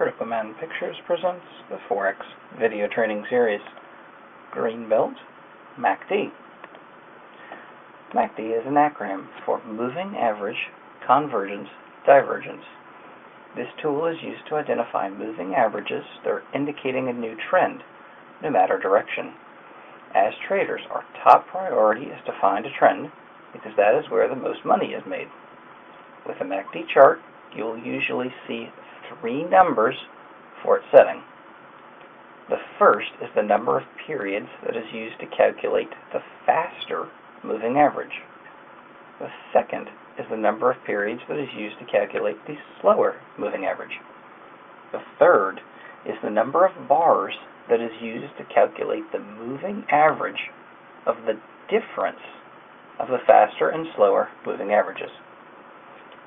Critical Man Pictures presents the Forex video training series. Green Belt, MACD. MACD is an acronym for Moving Average Convergence Divergence. This tool is used to identify moving averages that are indicating a new trend, no matter direction. As traders, our top priority is to find a trend because that is where the most money is made. With a MACD chart, you'll usually see three numbers for its setting. The first is the number of periods that is used to calculate the faster moving average. The second is the number of periods that is used to calculate the slower moving average. The third is the number of bars that is used to calculate the moving average of the difference of the faster and slower moving averages.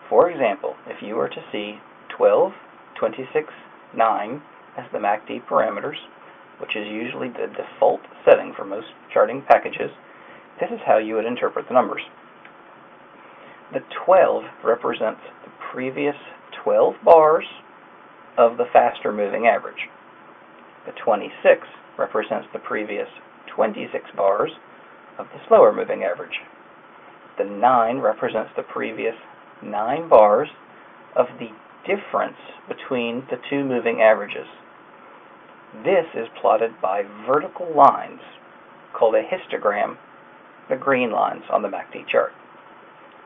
For example, if you were to see 12, 26, 9 as the MACD parameters, which is usually the default setting for most charting packages, this is how you would interpret the numbers. The 12 represents the previous 12 bars of the faster moving average. The 26 represents the previous 26 bars of the slower moving average. The 9 represents the previous 9 bars of the difference between the two moving averages. This is plotted by vertical lines called a histogram, the green lines on the MACD chart.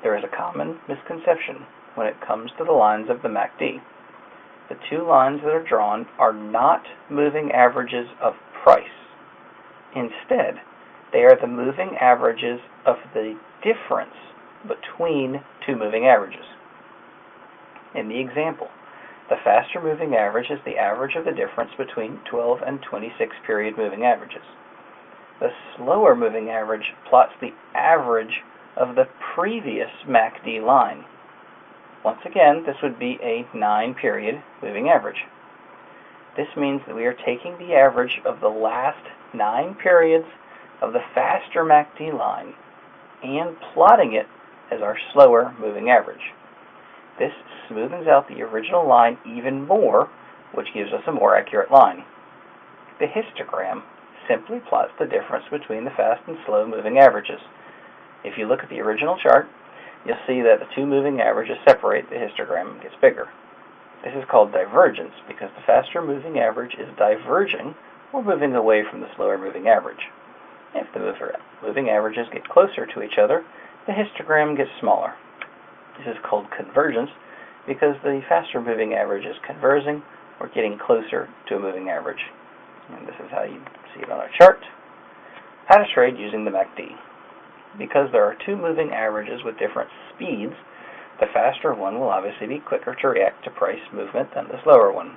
There is a common misconception when it comes to the lines of the MACD. The two lines that are drawn are not moving averages of price. Instead, they are the moving averages of the difference between two moving averages. In the example, the faster moving average is the average of the difference between 12 and 26 period moving averages. The slower moving average plots the average of the previous MACD line. Once again, this would be a 9-period moving average. This means that we are taking the average of the last 9 periods of the faster MACD line and plotting it as our slower moving average. This smoothens out the original line even more, which gives us a more accurate line. The histogram simply plots the difference between the fast and slow moving averages. If you look at the original chart, you'll see that the two moving averages separate, the histogram gets bigger. This is called divergence because the faster moving average is diverging or moving away from the slower moving average. If the moving averages get closer to each other, the histogram gets smaller. This is called convergence because the faster moving average is converging or getting closer to a moving average. And this is how you see it on our chart. How to trade using the MACD. Because there are two moving averages with different speeds, the faster one will obviously be quicker to react to price movement than the slower one.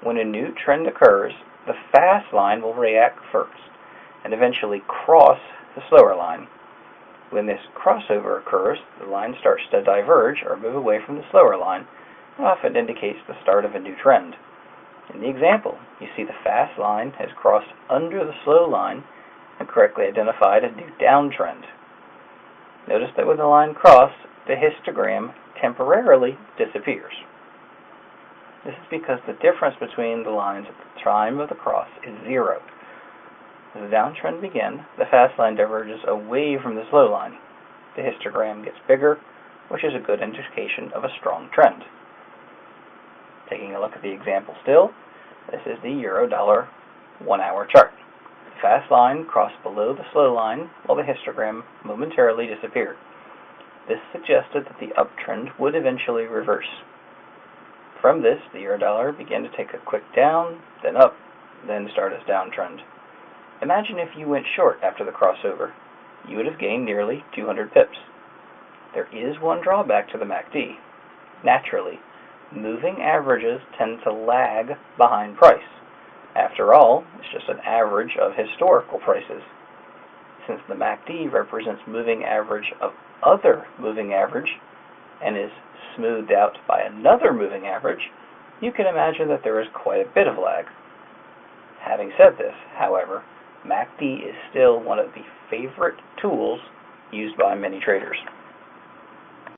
When a new trend occurs, the fast line will react first and eventually cross the slower line. When this crossover occurs, the line starts to diverge or move away from the slower line and often indicates the start of a new trend. In the example, you see the fast line has crossed under the slow line and correctly identified a new downtrend. Notice that when the line crosses, the histogram temporarily disappears. This is because the difference between the lines at the time of the cross is 0. As the downtrend begins, the fast line diverges away from the slow line. The histogram gets bigger, which is a good indication of a strong trend. Taking a look at the example still, this is the euro-dollar 1-hour chart. The fast line crossed below the slow line while the histogram momentarily disappeared. This suggested that the uptrend would eventually reverse. From this, the euro-dollar began to take a quick down, then up, then start its downtrend. Imagine if you went short after the crossover. You would have gained nearly 200 pips. There is one drawback to the MACD. Naturally, moving averages tend to lag behind price. After all, it's just an average of historical prices. Since the MACD represents moving average of other moving average and is smoothed out by another moving average, you can imagine that there is quite a bit of lag. Having said this, however, MACD is still one of the favorite tools used by many traders.